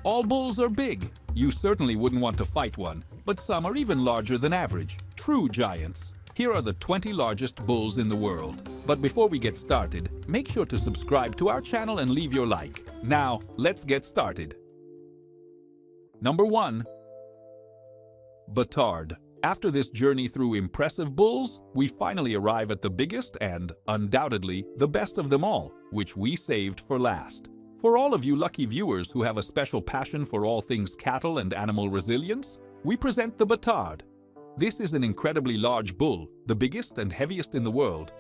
All bulls are big. You certainly wouldn't want to fight one, but some are even larger than average, true giants. Here are the 20 largest bulls in the world. But before we get started, make sure to subscribe to our channel and leave your like. Now, let's get started. Number 1. Batard. After this journey through impressive bulls, we finally arrive at the biggest and, undoubtedly, the best of them all, which we saved for last. For all of you lucky viewers who have a special passion for all things cattle and animal resilience, we present the Batard. This is an incredibly large bull, the biggest and heaviest in the world.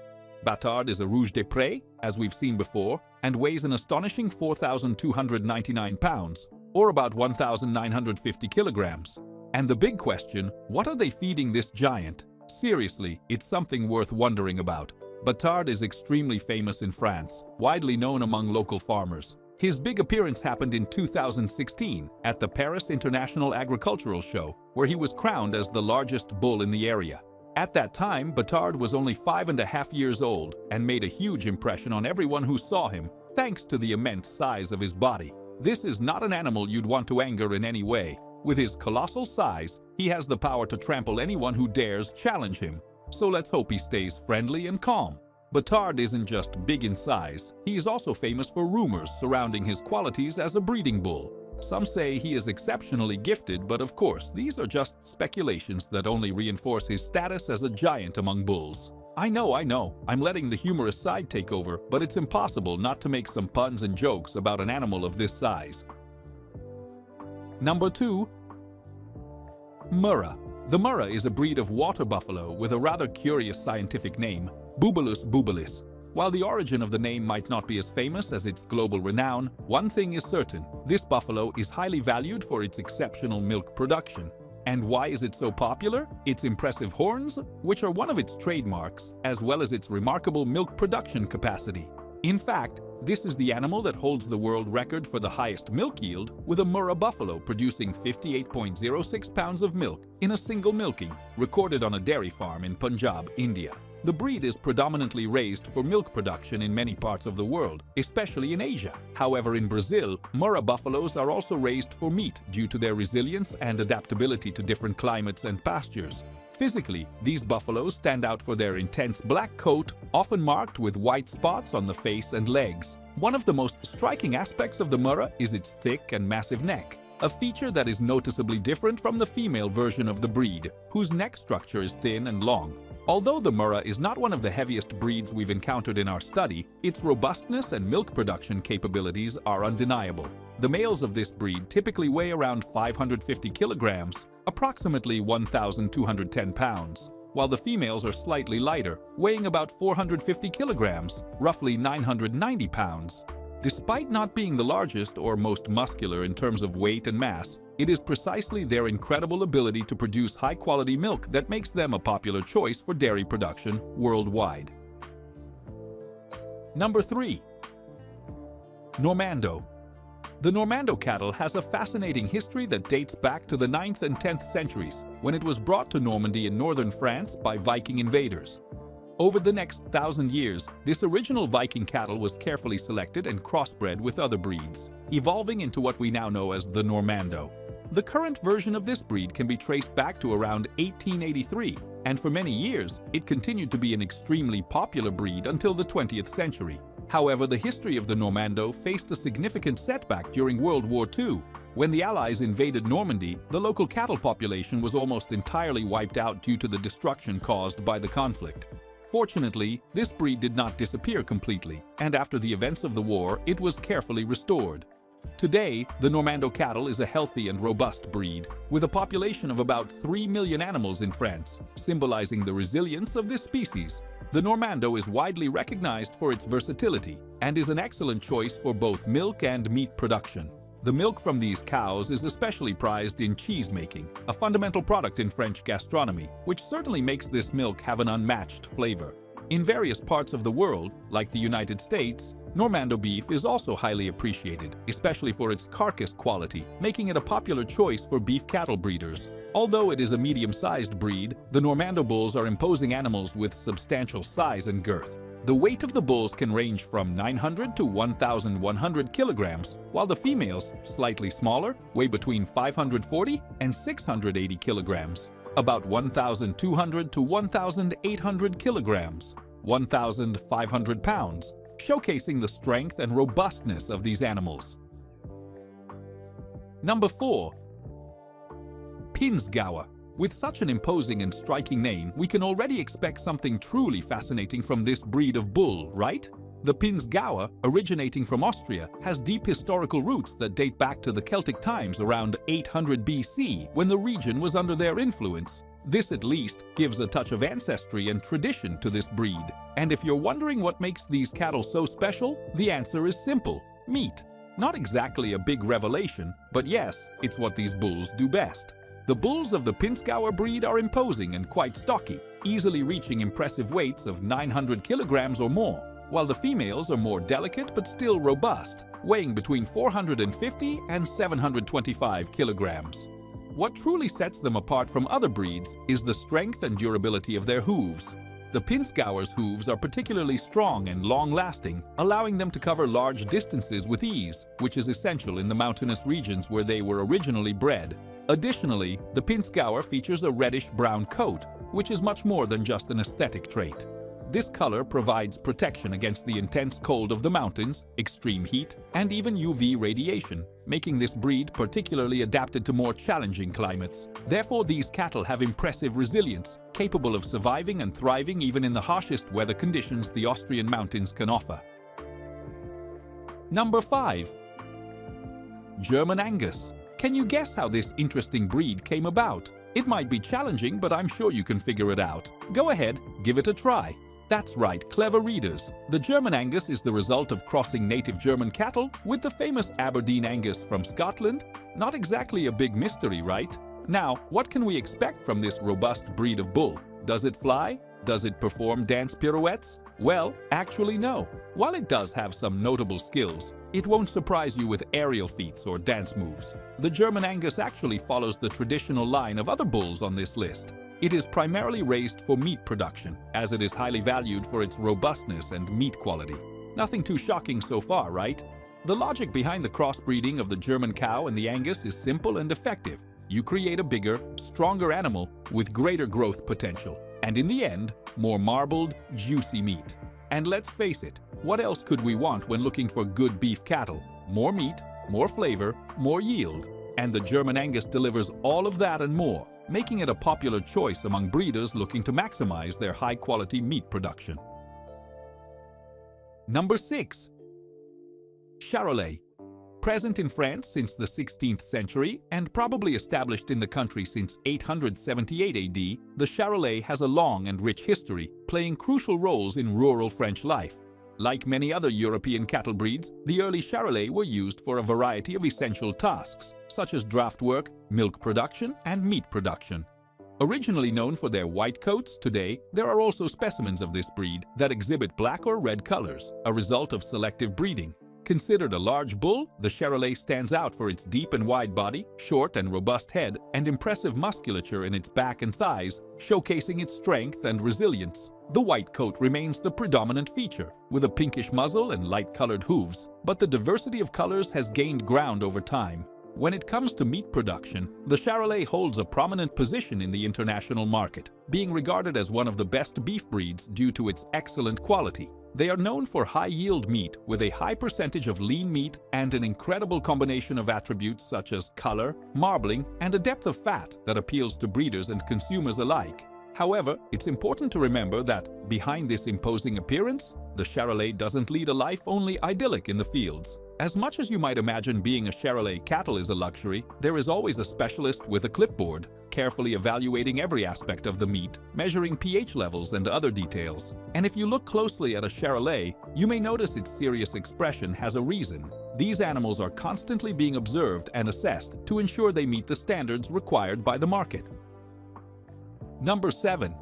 Batard is a Rouge des Prés, as we've seen before, and weighs an astonishing 4,299 pounds, or about 1,950 kilograms. And the big question, what are they feeding this giant? Seriously, it's something worth wondering about. Batard is extremely famous in France, widely known among local farmers. His big appearance happened in 2016 at the Paris International Agricultural Show, where he was crowned as the largest bull in the area. At that time, Batard was only 5.5 years old and made a huge impression on everyone who saw him, thanks to the immense size of his body. This is not an animal you'd want to anger in any way. With his colossal size, he has the power to trample anyone who dares challenge him. So let's hope he stays friendly and calm. Batard isn't just big in size, he is also famous for rumors surrounding his qualities as a breeding bull. Some say he is exceptionally gifted, but of course, these are just speculations that only reinforce his status as a giant among bulls. I know, I'm letting the humorous side take over, but it's impossible not to make some puns and jokes about an animal of this size. Number 2. Mura. The Mura is a breed of water buffalo with a rather curious scientific name, Bubalus bubalis. While the origin of the name might not be as famous as its global renown, one thing is certain: this buffalo is highly valued for its exceptional milk production. And why is it so popular? Its impressive horns, which are one of its trademarks, as well as its remarkable milk production capacity. In fact, this is the animal that holds the world record for the highest milk yield, with a Mura buffalo producing 58.06 pounds of milk in a single milking, recorded on a dairy farm in Punjab, India. The breed is predominantly raised for milk production in many parts of the world, especially in Asia. However, in Brazil, Mura buffaloes are also raised for meat due to their resilience and adaptability to different climates and pastures. Physically, these buffaloes stand out for their intense black coat, often marked with white spots on the face and legs. One of the most striking aspects of the Mura is its thick and massive neck, a feature that is noticeably different from the female version of the breed, whose neck structure is thin and long. Although the Mura is not one of the heaviest breeds we've encountered in our study, its robustness and milk production capabilities are undeniable. The males of this breed typically weigh around 550 kilograms, approximately 1,210 pounds, while the females are slightly lighter, weighing about 450 kilograms, roughly 990 pounds. Despite not being the largest or most muscular in terms of weight and mass, it is precisely their incredible ability to produce high-quality milk that makes them a popular choice for dairy production worldwide. Number 3. Normando. The Normando cattle has a fascinating history that dates back to the 9th and 10th centuries, when it was brought to Normandy in northern France by Viking invaders. Over the next 1,000 years, this original Viking cattle was carefully selected and crossbred with other breeds, evolving into what we now know as the Normando. The current version of this breed can be traced back to around 1883, and for many years, it continued to be an extremely popular breed until the 20th century. However, the history of the Normando faced a significant setback during World War II. When the Allies invaded Normandy, the local cattle population was almost entirely wiped out due to the destruction caused by the conflict. Fortunately, this breed did not disappear completely, and after the events of the war, it was carefully restored. Today, the Normando cattle is a healthy and robust breed, with a population of about 3 million animals in France, symbolizing the resilience of this species. The Normando is widely recognized for its versatility and is an excellent choice for both milk and meat production. The milk from these cows is especially prized in cheese making, a fundamental product in French gastronomy, which certainly makes this milk have an unmatched flavor. In various parts of the world, like the United States, Normando beef is also highly appreciated, especially for its carcass quality, making it a popular choice for beef cattle breeders. Although it is a medium-sized breed, the Normando bulls are imposing animals with substantial size and girth. The weight of the bulls can range from 900 to 1,100 kilograms, while the females, slightly smaller, weigh between 540 and 680 kilograms, about 1,200 to 1,800 kilograms, 1,500 pounds, showcasing the strength and robustness of these animals. Number 4. Pinzgauer. With such an imposing and striking name, we can already expect something truly fascinating from this breed of bull, right? The Pinzgauer, originating from Austria, has deep historical roots that date back to the Celtic times around 800 BC, when the region was under their influence. This at least gives a touch of ancestry and tradition to this breed. And if you're wondering what makes these cattle so special, the answer is simple: meat. Not exactly a big revelation, but yes, it's what these bulls do best. The bulls of the Pinzgauer breed are imposing and quite stocky, easily reaching impressive weights of 900 kilograms or more, while the females are more delicate but still robust, weighing between 450 and 725 kilograms. What truly sets them apart from other breeds is the strength and durability of their hooves. The Pinzgauer's hooves are particularly strong and long-lasting, allowing them to cover large distances with ease, which is essential in the mountainous regions where they were originally bred. Additionally, the Pinzgauer features a reddish-brown coat, which is much more than just an aesthetic trait. This color provides protection against the intense cold of the mountains, extreme heat, and even UV radiation, making this breed particularly adapted to more challenging climates. Therefore, these cattle have impressive resilience, capable of surviving and thriving even in the harshest weather conditions the Austrian mountains can offer. Number 5. German Angus. Can you guess how this interesting breed came about? It might be challenging, but I'm sure you can figure it out. Go ahead, give it a try. That's right, clever readers. The German Angus is the result of crossing native German cattle with the famous Aberdeen Angus from Scotland. Not exactly a big mystery, right? Now, what can we expect from this robust breed of bull? Does it fly? Does it perform dance pirouettes? Well, actually no. While it does have some notable skills, it won't surprise you with aerial feats or dance moves. The German Angus actually follows the traditional line of other bulls on this list. It is primarily raised for meat production, as it is highly valued for its robustness and meat quality. Nothing too shocking so far, right? The logic behind the crossbreeding of the German cow and the Angus is simple and effective. You create a bigger, stronger animal with greater growth potential, and in the end, more marbled, juicy meat. And let's face it, what else could we want when looking for good beef cattle? More meat, more flavor, more yield. And the German Angus delivers all of that and more, making it a popular choice among breeders looking to maximize their high-quality meat production. Number 6. Charolais. Present in France since the 16th century and probably established in the country since 878 AD, the Charolais has a long and rich history, playing crucial roles in rural French life. Like many other European cattle breeds, the early Charolais were used for a variety of essential tasks, such as draft work, milk production, and meat production. Originally known for their white coats, today there are also specimens of this breed that exhibit black or red colors, a result of selective breeding. Considered a large bull, the Charolais stands out for its deep and wide body, short and robust head, and impressive musculature in its back and thighs, showcasing its strength and resilience. The white coat remains the predominant feature, with a pinkish muzzle and light-colored hooves, but the diversity of colors has gained ground over time. When it comes to meat production, the Charolais holds a prominent position in the international market, being regarded as one of the best beef breeds due to its excellent quality. They are known for high-yield meat with a high percentage of lean meat and an incredible combination of attributes such as color, marbling, and a depth of fat that appeals to breeders and consumers alike. However, it's important to remember that behind this imposing appearance, the Charolais doesn't lead a life only idyllic in the fields. As much as you might imagine being a Charolais cattle is a luxury, there is always a specialist with a clipboard, carefully evaluating every aspect of the meat, measuring pH levels and other details. And if you look closely at a Charolais, you may notice its serious expression has a reason. These animals are constantly being observed and assessed to ensure they meet the standards required by the market. Number 7.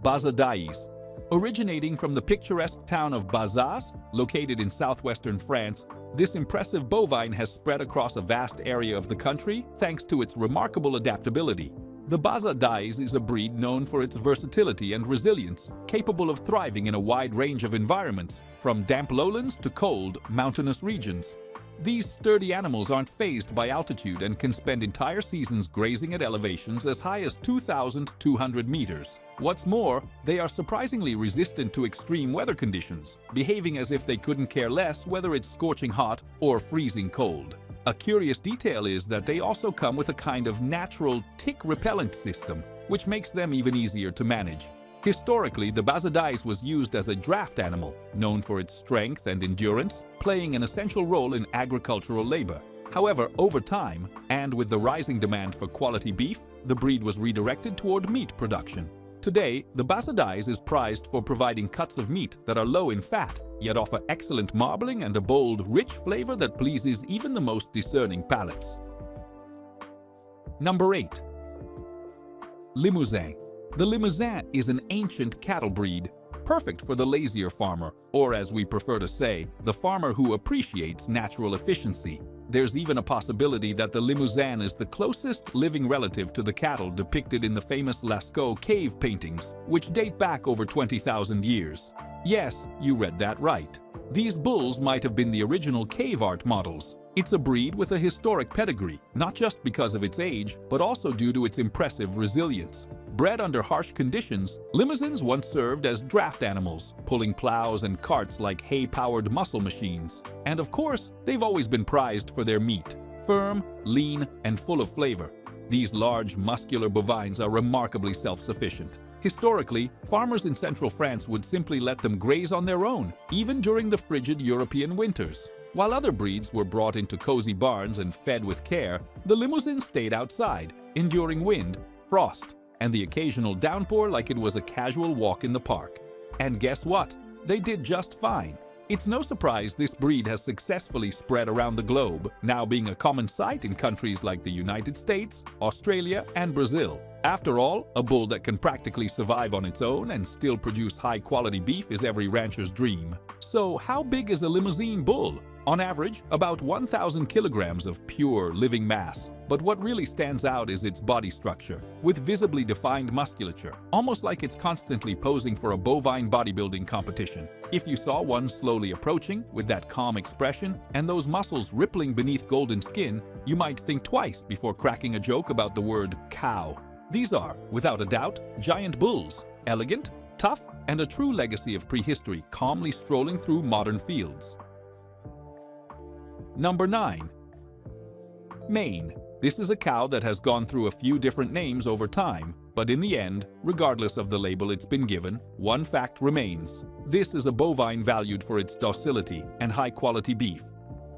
Bazadais. Originating from the picturesque town of Bazadais, located in southwestern France, this impressive bovine has spread across a vast area of the country thanks to its remarkable adaptability. The Bazadais is a breed known for its versatility and resilience, capable of thriving in a wide range of environments, from damp lowlands to cold, mountainous regions. These sturdy animals aren't fazed by altitude and can spend entire seasons grazing at elevations as high as 2,200 meters. What's more, they are surprisingly resistant to extreme weather conditions, behaving as if they couldn't care less whether it's scorching hot or freezing cold. A curious detail is that they also come with a kind of natural tick repellent system, which makes them even easier to manage. Historically, the Bazadais was used as a draft animal, known for its strength and endurance, playing an essential role in agricultural labor. However, over time, and with the rising demand for quality beef, the breed was redirected toward meat production. Today, the Bazadais is prized for providing cuts of meat that are low in fat, yet offer excellent marbling and a bold, rich flavor that pleases even the most discerning palates. Number 8. Limousin. The Limousin is an ancient cattle breed, perfect for the lazier farmer, or as we prefer to say, the farmer who appreciates natural efficiency. There's even a possibility that the Limousin is the closest living relative to the cattle depicted in the famous Lascaux cave paintings, which date back over 20,000 years. Yes, you read that right. These bulls might have been the original cave art models. It's a breed with a historic pedigree, not just because of its age, but also due to its impressive resilience. Bred under harsh conditions, Limousins once served as draft animals, pulling plows and carts like hay-powered muscle machines. And of course, they've always been prized for their meat, firm, lean, and full of flavor. These large, muscular bovines are remarkably self-sufficient. Historically, farmers in central France would simply let them graze on their own, even during the frigid European winters. While other breeds were brought into cozy barns and fed with care, the Limousin stayed outside, enduring wind, frost, and the occasional downpour like it was a casual walk in the park. And guess what? They did just fine. It's no surprise this breed has successfully spread around the globe, now being a common sight in countries like the United States, Australia, and Brazil. After all, a bull that can practically survive on its own and still produce high-quality beef is every rancher's dream. So how big is a Limousin bull? On average, about 1,000 kilograms of pure, living mass. But what really stands out is its body structure, with visibly defined musculature, almost like it's constantly posing for a bovine bodybuilding competition. If you saw one slowly approaching, with that calm expression and those muscles rippling beneath golden skin, you might think twice before cracking a joke about the word cow. These are, without a doubt, giant bulls, elegant, tough, and a true legacy of prehistory calmly strolling through modern fields. Number 9. Maine. This is a cow that has gone through a few different names over time, but in the end, regardless of the label it's been given, one fact remains. This is a bovine valued for its docility and high-quality beef.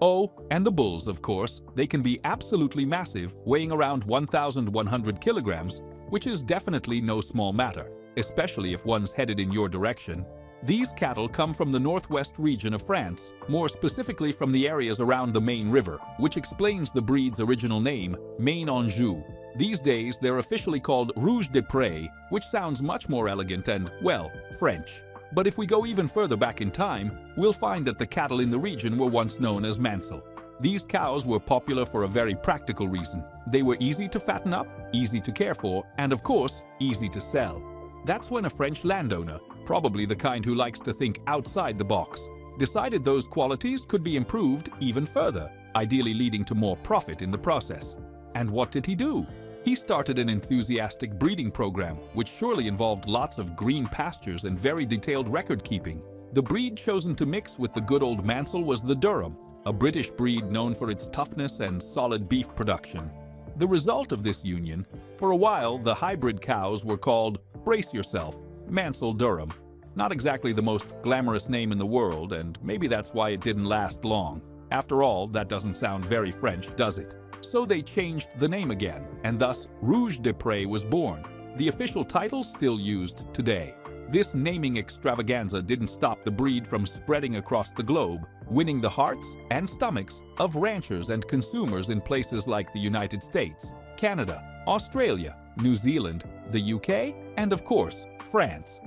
Oh, and the bulls, of course. They can be absolutely massive, weighing around 1,100 kilograms, which is definitely no small matter, especially if one's headed in your direction. These cattle come from the northwest region of France, more specifically from the areas around the Maine River, which explains the breed's original name, Maine-Anjou. These days, they're officially called Rouge de Pré, which sounds much more elegant and, well, French. But if we go even further back in time, we'll find that the cattle in the region were once known as Mansell. These cows were popular for a very practical reason. They were easy to fatten up, easy to care for, and of course, easy to sell. That's when a French landowner, probably the kind who likes to think outside the box, decided those qualities could be improved even further, ideally leading to more profit in the process. And what did he do? He started an enthusiastic breeding program, which surely involved lots of green pastures and very detailed record-keeping. The breed chosen to mix with the good old Mansell was the Durham, a British breed known for its toughness and solid beef production. The result of this union, for a while the hybrid cows were called, brace yourself, Mansell Durham. Not exactly the most glamorous name in the world, and maybe that's why it didn't last long. After all, that doesn't sound very French, does it? So they changed the name again, and thus Rouge de Pré was born, the official title still used today. This naming extravaganza didn't stop the breed from spreading across the globe, winning the hearts and stomachs of ranchers and consumers in places like the United States, Canada, Australia, New Zealand, the UK, and of course, France.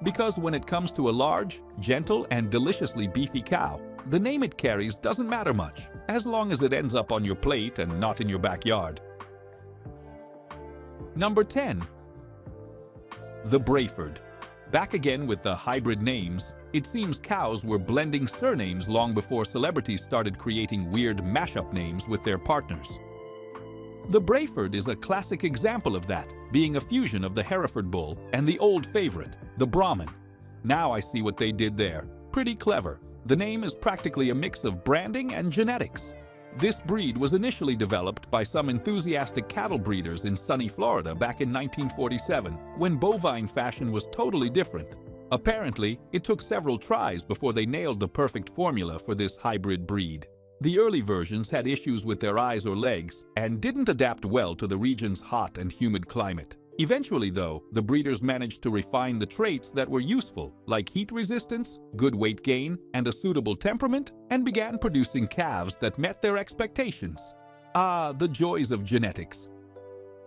Because when it comes to a large, gentle, and deliciously beefy cow, the name it carries doesn't matter much, as long as it ends up on your plate and not in your backyard. Number 10. The Braford. Back again with the hybrid names, it seems cows were blending surnames long before celebrities started creating weird mashup names with their partners. The Braford is a classic example of that, being a fusion of the Hereford bull and the old favorite, the Brahman. Now I see what they did there. Pretty clever. The name is practically a mix of branding and genetics. This breed was initially developed by some enthusiastic cattle breeders in sunny Florida back in 1947, when bovine fashion was totally different. Apparently, it took several tries before they nailed the perfect formula for this hybrid breed. The early versions had issues with their eyes or legs and didn't adapt well to the region's hot and humid climate. Eventually, though, the breeders managed to refine the traits that were useful, like heat resistance, good weight gain, and a suitable temperament, and began producing calves that met their expectations. Ah, the joys of genetics.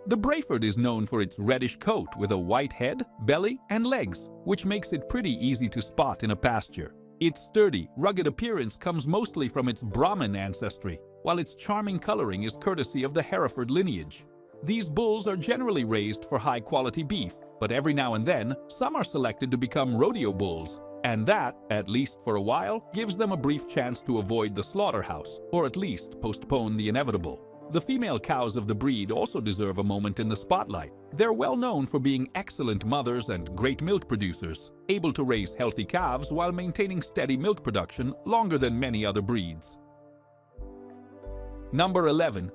The Braford is known for its reddish coat with a white head, belly, and legs, which makes it pretty easy to spot in a pasture. Its sturdy, rugged appearance comes mostly from its Brahman ancestry, while its charming coloring is courtesy of the Hereford lineage. These bulls are generally raised for high-quality beef, but every now and then, some are selected to become rodeo bulls, and that, at least for a while, gives them a brief chance to avoid the slaughterhouse, or at least postpone the inevitable. The female cows of the breed also deserve a moment in the spotlight. They're well known for being excellent mothers and great milk producers, able to raise healthy calves while maintaining steady milk production longer than many other breeds. Number 11.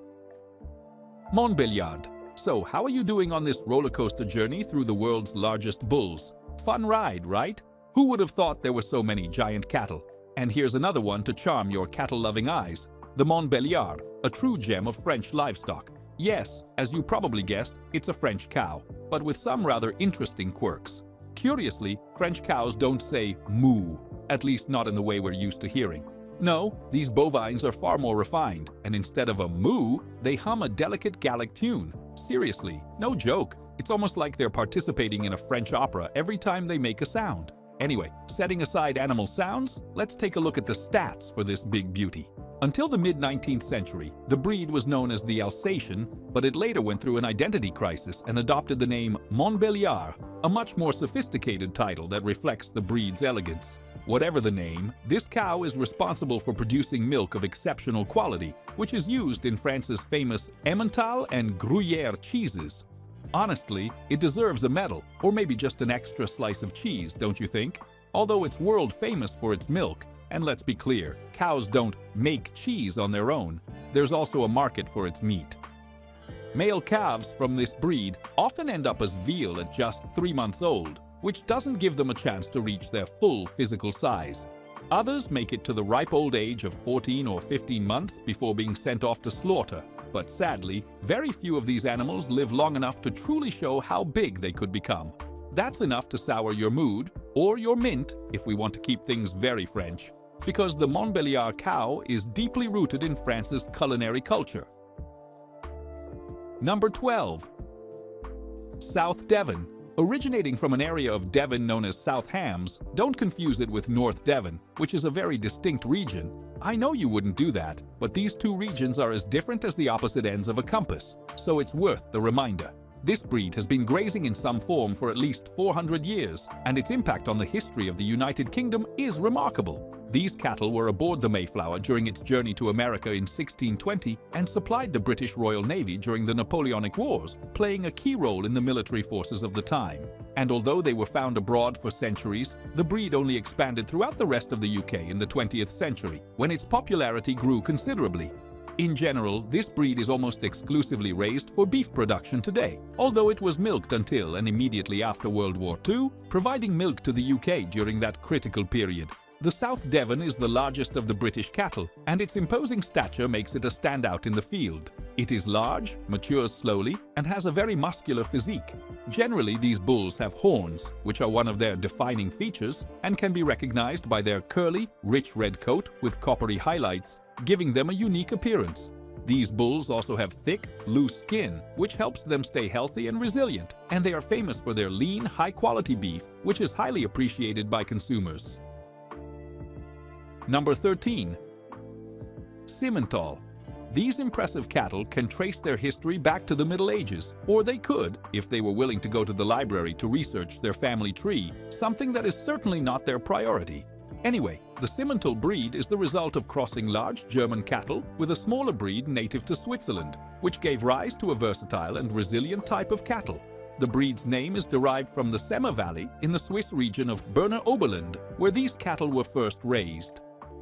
Montbéliard. So, how are you doing on this roller coaster journey through the world's largest bulls? Fun ride, right? Who would have thought there were so many giant cattle? And here's another one to charm your cattle-loving eyes. The Montbéliard, a true gem of French livestock. Yes, as you probably guessed, it's a French cow, but with some rather interesting quirks. Curiously, French cows don't say moo, at least not in the way we're used to hearing. No, these bovines are far more refined, and instead of a moo, they hum a delicate Gallic tune. Seriously, no joke. It's almost like they're participating in a French opera every time they make a sound. Anyway, setting aside animal sounds, let's take a look at the stats for this big beauty. Until the mid-19th century, the breed was known as the Alsatian, but it later went through an identity crisis and adopted the name Montbéliard, a much more sophisticated title that reflects the breed's elegance. Whatever the name, this cow is responsible for producing milk of exceptional quality, which is used in France's famous Simmental and Gruyère cheeses. Honestly, it deserves a medal, or maybe just an extra slice of cheese, don't you think? Although it's world famous for its milk, and let's be clear, cows don't make cheese on their own, there's also a market for its meat. Male calves from this breed often end up as veal at just 3 months old, which doesn't give them a chance to reach their full physical size. Others make it to the ripe old age of 14 or 15 months before being sent off to slaughter. But sadly, very few of these animals live long enough to truly show how big they could become. That's enough to sour your mood, or your mint if we want to keep things very French, because the Montbéliard cow is deeply rooted in France's culinary culture. Number 12. South Devon. Originating from an area of Devon known as South Hams, don't confuse it with North Devon, which is a very distinct region. I know you wouldn't do that, but these two regions are as different as the opposite ends of a compass, so it's worth the reminder. This breed has been grazing in some form for at least 400 years, and its impact on the history of the United Kingdom is remarkable. These cattle were aboard the Mayflower during its journey to America in 1620 and supplied the British Royal Navy during the Napoleonic Wars, playing a key role in the military forces of the time. And although they were found abroad for centuries, the breed only expanded throughout the rest of the UK in the 20th century, when its popularity grew considerably. In general, this breed is almost exclusively raised for beef production today, although it was milked until and immediately after World War II, providing milk to the UK during that critical period. The South Devon is the largest of the British cattle, and its imposing stature makes it a standout in the field. It is large, matures slowly, and has a very muscular physique. Generally, these bulls have horns, which are one of their defining features, and can be recognized by their curly, rich red coat with coppery highlights, giving them a unique appearance. These bulls also have thick, loose skin, which helps them stay healthy and resilient, and they are famous for their lean, high-quality beef, which is highly appreciated by consumers. Number 13. Simmental. These impressive cattle can trace their history back to the Middle Ages, or they could, if they were willing to go to the library to research their family tree, something that is certainly not their priority. Anyway, the Simmental breed is the result of crossing large German cattle with a smaller breed native to Switzerland, which gave rise to a versatile and resilient type of cattle. The breed's name is derived from the Semme Valley in the Swiss region of Berner Oberland, where these cattle were first raised.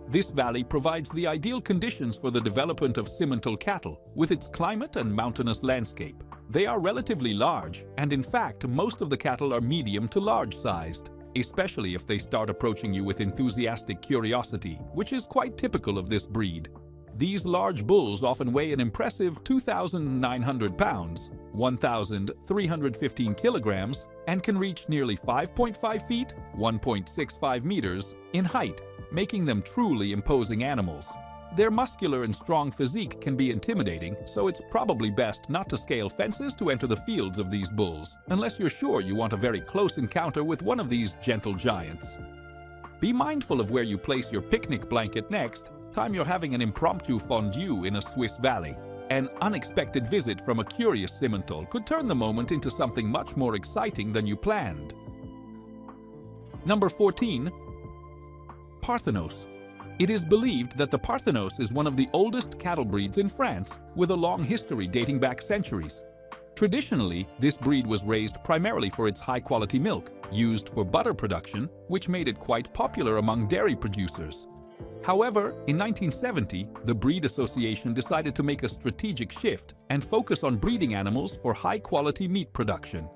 This valley provides the ideal conditions for the development of Simmental cattle, with its climate and mountainous landscape. They are relatively large, and in fact, most of the cattle are medium to large-sized, especially if they start approaching you with enthusiastic curiosity, which is quite typical of this breed. These large bulls often weigh an impressive 2,900 pounds, 1,315 kilograms, and can reach nearly 5.5 feet, 1.65 meters, in height, making them truly imposing animals. Their muscular and strong physique can be intimidating, so it's probably best not to scale fences to enter the fields of these bulls, unless you're sure you want a very close encounter with one of these gentle giants. Be mindful of where you place your picnic blanket next time you're having an impromptu fondue in a Swiss valley. An unexpected visit from a curious Simmental could turn the moment into something much more exciting than you planned. Number 14. Parthenais. It is believed that the Parthenais is one of the oldest cattle breeds in France, with a long history dating back centuries. Traditionally, this breed was raised primarily for its high-quality milk, used for butter production, which made it quite popular among dairy producers. However, in 1970, the Breed Association decided to make a strategic shift and focus on breeding animals for high-quality meat production.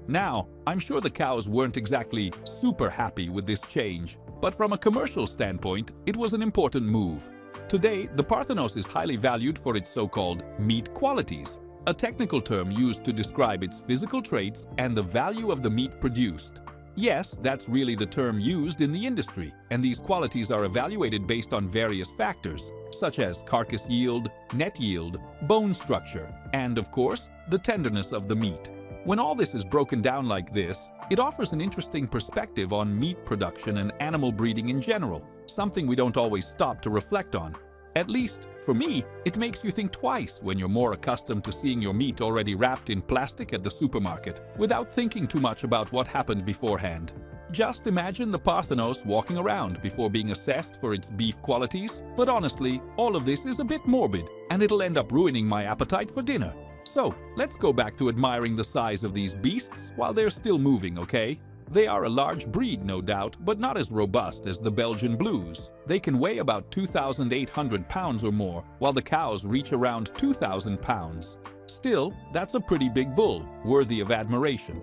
Now, I'm sure the cows weren't exactly super happy with this change, but from a commercial standpoint, it was an important move. Today, the Parthenais is highly valued for its so-called meat qualities, a technical term used to describe its physical traits and the value of the meat produced. Yes, that's really the term used in the industry, and these qualities are evaluated based on various factors, such as carcass yield, net yield, bone structure, and, of course, the tenderness of the meat. When all this is broken down like this, it offers an interesting perspective on meat production and animal breeding in general, something we don't always stop to reflect on. At least, for me, it makes you think twice when you're more accustomed to seeing your meat already wrapped in plastic at the supermarket, without thinking too much about what happened beforehand. Just imagine the Parthenais walking around before being assessed for its beef qualities, but honestly, all of this is a bit morbid, and it'll end up ruining my appetite for dinner. So, let's go back to admiring the size of these beasts while they're still moving, okay? They are a large breed, no doubt, but not as robust as the Belgian Blues. They can weigh about 2,800 pounds or more, while the cows reach around 2,000 pounds. Still, that's a pretty big bull, worthy of admiration.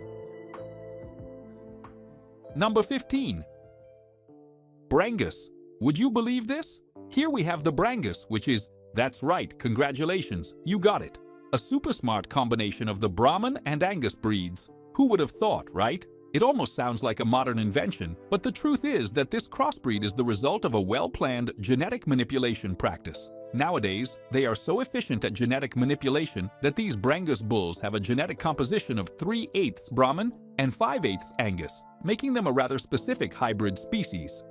Number 15. Brangus. Would you believe this? Here we have the Brangus, which is, that's right, congratulations, you got it. A super smart combination of the Brahman and Angus breeds. Who would have thought, right? It almost sounds like a modern invention, but the truth is that this crossbreed is the result of a well-planned genetic manipulation practice. Nowadays, they are so efficient at genetic manipulation that these Brangus bulls have a genetic composition of 3/8 Brahman and 5/8 Angus, making them a rather specific hybrid species.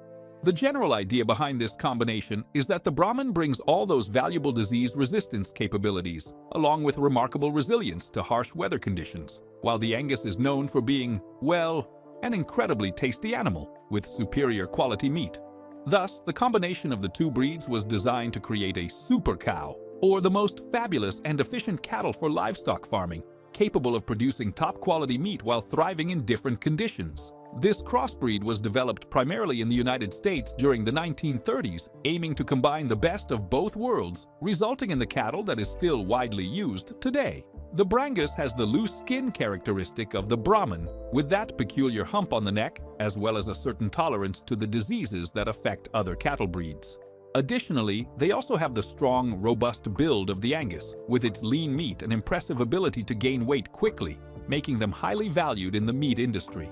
The general idea behind this combination is that the Brahman brings all those valuable disease resistance capabilities, along with remarkable resilience to harsh weather conditions, while the Angus is known for being, well, an incredibly tasty animal with superior quality meat. Thus, the combination of the two breeds was designed to create a super cow, or the most fabulous and efficient cattle for livestock farming, capable of producing top-quality meat while thriving in different conditions. This crossbreed was developed primarily in the United States during the 1930s, aiming to combine the best of both worlds, resulting in the cattle that is still widely used today. The Brangus has the loose skin characteristic of the Brahman, with that peculiar hump on the neck, as well as a certain tolerance to the diseases that affect other cattle breeds. Additionally, they also have the strong, robust build of the Angus, with its lean meat and impressive ability to gain weight quickly, making them highly valued in the meat industry.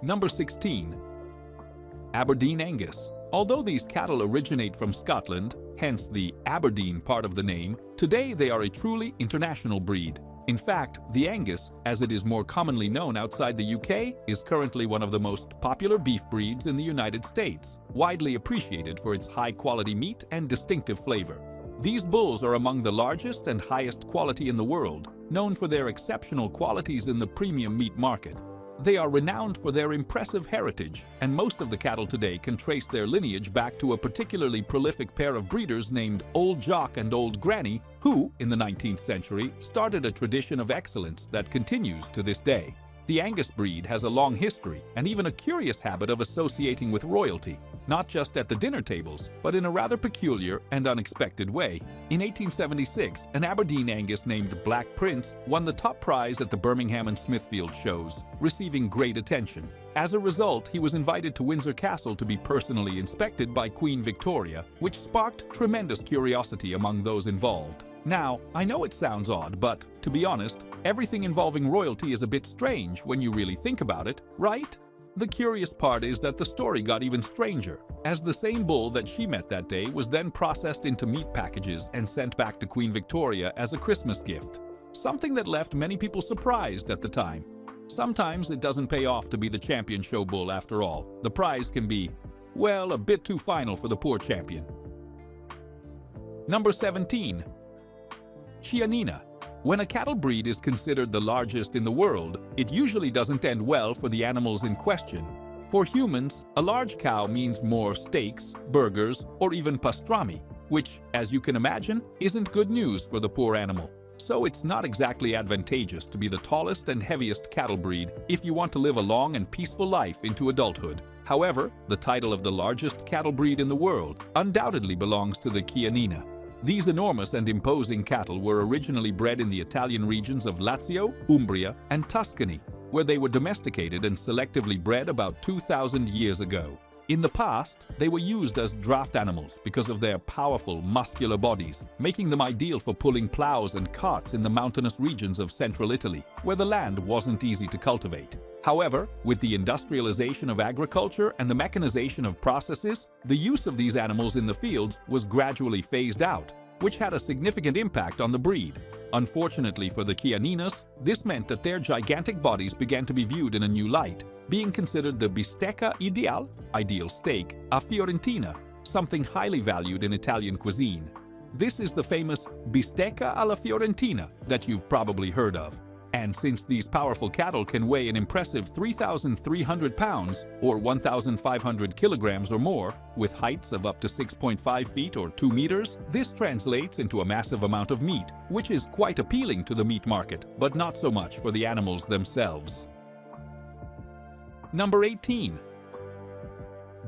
Number 16. Aberdeen Angus. Although these cattle originate from Scotland, hence the Aberdeen part of the name, today they are a truly international breed. In fact, the Angus, as it is more commonly known outside the UK, is currently one of the most popular beef breeds in the United States, widely appreciated for its high-quality meat and distinctive flavor. These bulls are among the largest and highest quality in the world, known for their exceptional qualities in the premium meat market. They are renowned for their impressive heritage, and most of the cattle today can trace their lineage back to a particularly prolific pair of breeders named Old Jock and Old Granny, who, in the 19th century, started a tradition of excellence that continues to this day. The Angus breed has a long history and even a curious habit of associating with royalty, not just at the dinner tables, but in a rather peculiar and unexpected way. In 1876, an Aberdeen Angus named Black Prince won the top prize at the Birmingham and Smithfield shows, receiving great attention. As a result, he was invited to Windsor Castle to be personally inspected by Queen Victoria, which sparked tremendous curiosity among those involved. Now, I know it sounds odd, but, to be honest, everything involving royalty is a bit strange when you really think about it, right? The curious part is that the story got even stranger, as the same bull that she met that day was then processed into meat packages and sent back to Queen Victoria as a Christmas gift. Something that left many people surprised at the time. Sometimes it doesn't pay off to be the champion show bull after all. The prize can be, well, a bit too final for the poor champion. Number 17. Chianina. When a cattle breed is considered the largest in the world, it usually doesn't end well for the animals in question. For humans, a large cow means more steaks, burgers, or even pastrami, which, as you can imagine, isn't good news for the poor animal. So it's not exactly advantageous to be the tallest and heaviest cattle breed if you want to live a long and peaceful life into adulthood. However, the title of the largest cattle breed in the world undoubtedly belongs to the Chianina. These enormous and imposing cattle were originally bred in the Italian regions of Lazio, Umbria, and Tuscany, where they were domesticated and selectively bred about 2,000 years ago. In the past, they were used as draft animals because of their powerful, muscular bodies, making them ideal for pulling plows and carts in the mountainous regions of central Italy, where the land wasn't easy to cultivate. However, with the industrialization of agriculture and the mechanization of processes, the use of these animals in the fields was gradually phased out, which had a significant impact on the breed. Unfortunately for the Chianinas, this meant that their gigantic bodies began to be viewed in a new light, being considered the bistecca ideal, ideal steak, a Fiorentina, something highly valued in Italian cuisine. This is the famous bistecca alla Fiorentina that you've probably heard of. And since these powerful cattle can weigh an impressive 3,300 pounds or 1,500 kilograms or more, with heights of up to 6.5 feet or 2 meters, this translates into a massive amount of meat, which is quite appealing to the meat market, but not so much for the animals themselves. Number 18.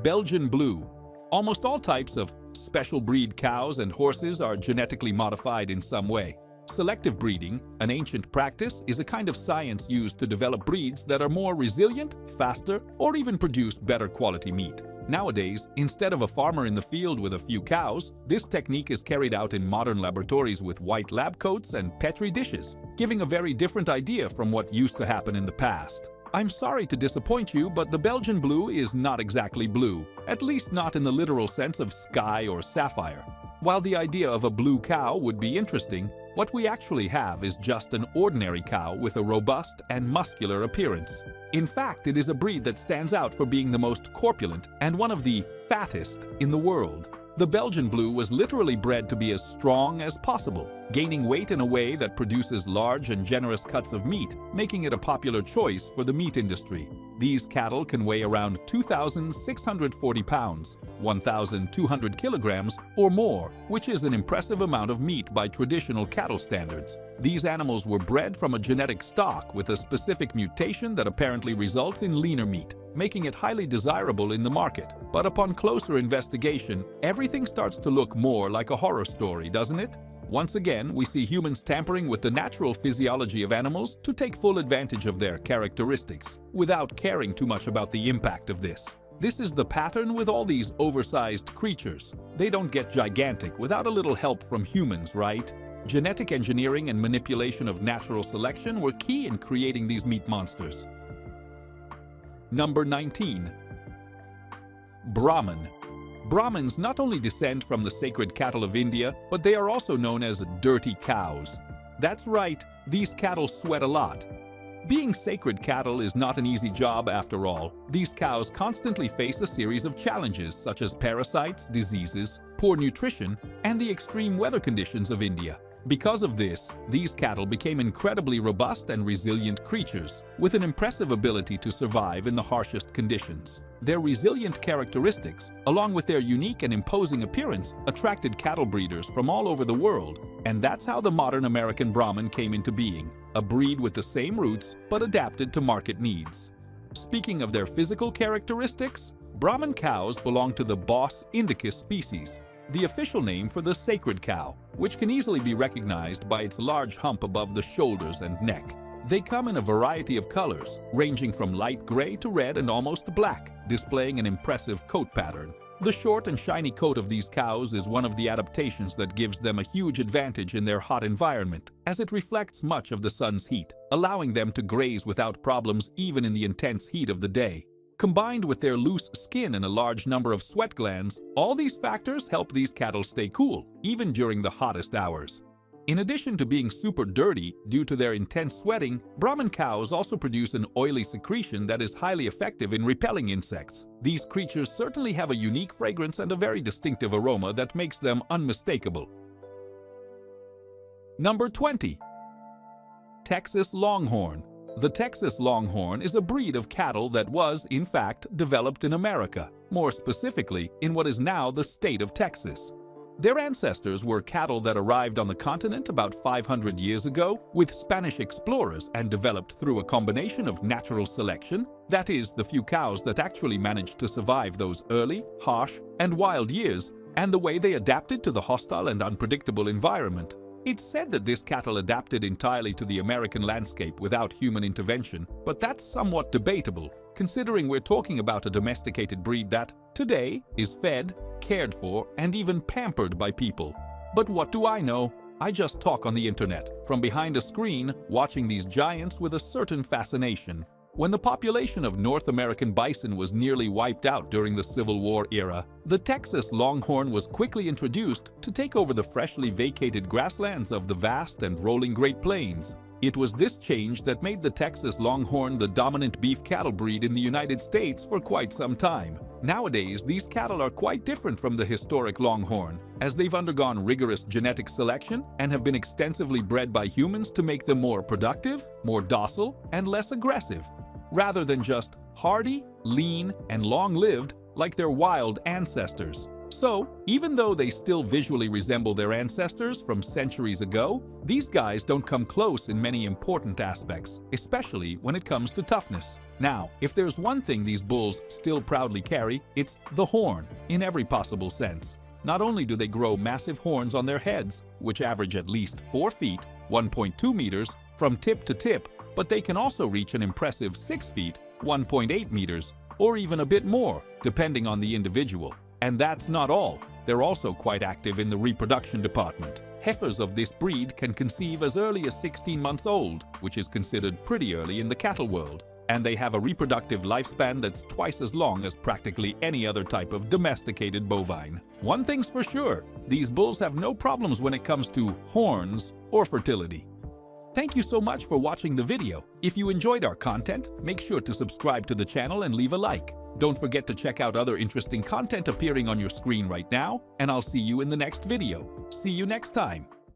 Belgian Blue. Almost all types of special breed cows and horses are genetically modified in some way. Selective breeding, an ancient practice, is a kind of science used to develop breeds that are more resilient, faster, or even produce better quality meat. Nowadays, instead of a farmer in the field with a few cows, this technique is carried out in modern laboratories with white lab coats and Petri dishes, giving a very different idea from what used to happen in the past. I'm sorry to disappoint you, but the Belgian Blue is not exactly blue, at least not in the literal sense of sky or sapphire. While the idea of a blue cow would be interesting, what we actually have is just an ordinary cow with a robust and muscular appearance. In fact, it is a breed that stands out for being the most corpulent and one of the fattest in the world. The Belgian Blue was literally bred to be as strong as possible, gaining weight in a way that produces large and generous cuts of meat, making it a popular choice for the meat industry. These cattle can weigh around 2,640 pounds, 1,200 kilograms, or more, which is an impressive amount of meat by traditional cattle standards. These animals were bred from a genetic stock with a specific mutation that apparently results in leaner meat, making it highly desirable in the market. But upon closer investigation, everything starts to look more like a horror story, doesn't it? Once again, we see humans tampering with the natural physiology of animals to take full advantage of their characteristics, without caring too much about the impact of this. This is the pattern with all these oversized creatures. They don't get gigantic without a little help from humans, right? Genetic engineering and manipulation of natural selection were key in creating these meat monsters. Number 19. Brahman. Brahmins not only descend from the sacred cattle of India, but they are also known as dirty cows. That's right, these cattle sweat a lot. Being sacred cattle is not an easy job after all. These cows constantly face a series of challenges such as parasites, diseases, poor nutrition, and the extreme weather conditions of India. Because of this, these cattle became incredibly robust and resilient creatures, with an impressive ability to survive in the harshest conditions. Their resilient characteristics, along with their unique and imposing appearance, attracted cattle breeders from all over the world, and that's how the modern American Brahman came into being, a breed with the same roots but adapted to market needs. Speaking of their physical characteristics, Brahman cows belong to the Bos indicus species, the official name for the sacred cow, which can easily be recognized by its large hump above the shoulders and neck. They come in a variety of colors, ranging from light gray to red and almost black, displaying an impressive coat pattern. The short and shiny coat of these cows is one of the adaptations that gives them a huge advantage in their hot environment, as it reflects much of the sun's heat, allowing them to graze without problems even in the intense heat of the day. Combined with their loose skin and a large number of sweat glands, all these factors help these cattle stay cool, even during the hottest hours. In addition to being super dirty due to their intense sweating, Brahman cows also produce an oily secretion that is highly effective in repelling insects. These creatures certainly have a unique fragrance and a very distinctive aroma that makes them unmistakable. Number 20. Texas Longhorn. The Texas Longhorn is a breed of cattle that was, in fact, developed in America, more specifically in what is now the state of Texas. Their ancestors were cattle that arrived on the continent about 500 years ago with Spanish explorers and developed through a combination of natural selection, that is, the few cows that actually managed to survive those early, harsh, and wild years, and the way they adapted to the hostile and unpredictable environment. It's said that this cattle adapted entirely to the American landscape without human intervention, but that's somewhat debatable, considering we're talking about a domesticated breed that, today, is fed, cared for, and even pampered by people. But what do I know? I just talk on the internet, from behind a screen, watching these giants with a certain fascination. When the population of North American bison was nearly wiped out during the Civil War era, the Texas Longhorn was quickly introduced to take over the freshly vacated grasslands of the vast and rolling Great Plains. It was this change that made the Texas Longhorn the dominant beef cattle breed in the United States for quite some time. Nowadays, these cattle are quite different from the historic Longhorn, as they've undergone rigorous genetic selection and have been extensively bred by humans to make them more productive, more docile, and less aggressive, rather than just hardy, lean, and long-lived like their wild ancestors. So, even though they still visually resemble their ancestors from centuries ago, these guys don't come close in many important aspects, especially when it comes to toughness. Now, if there's one thing these bulls still proudly carry, it's the horn, in every possible sense. Not only do they grow massive horns on their heads, which average at least 4 feet, 1.2 meters, from tip to tip, but they can also reach an impressive 6 feet, 1.8 meters, or even a bit more, depending on the individual. And that's not all. They're also quite active in the reproduction department. Heifers of this breed can conceive as early as 16 months old, which is considered pretty early in the cattle world. And they have a reproductive lifespan that's twice as long as practically any other type of domesticated bovine. One thing's for sure, these bulls have no problems when it comes to horns or fertility. Thank you so much for watching the video. If you enjoyed our content, make sure to subscribe to the channel and leave a like. Don't forget to check out other interesting content appearing on your screen right now, and I'll see you in the next video. See you next time.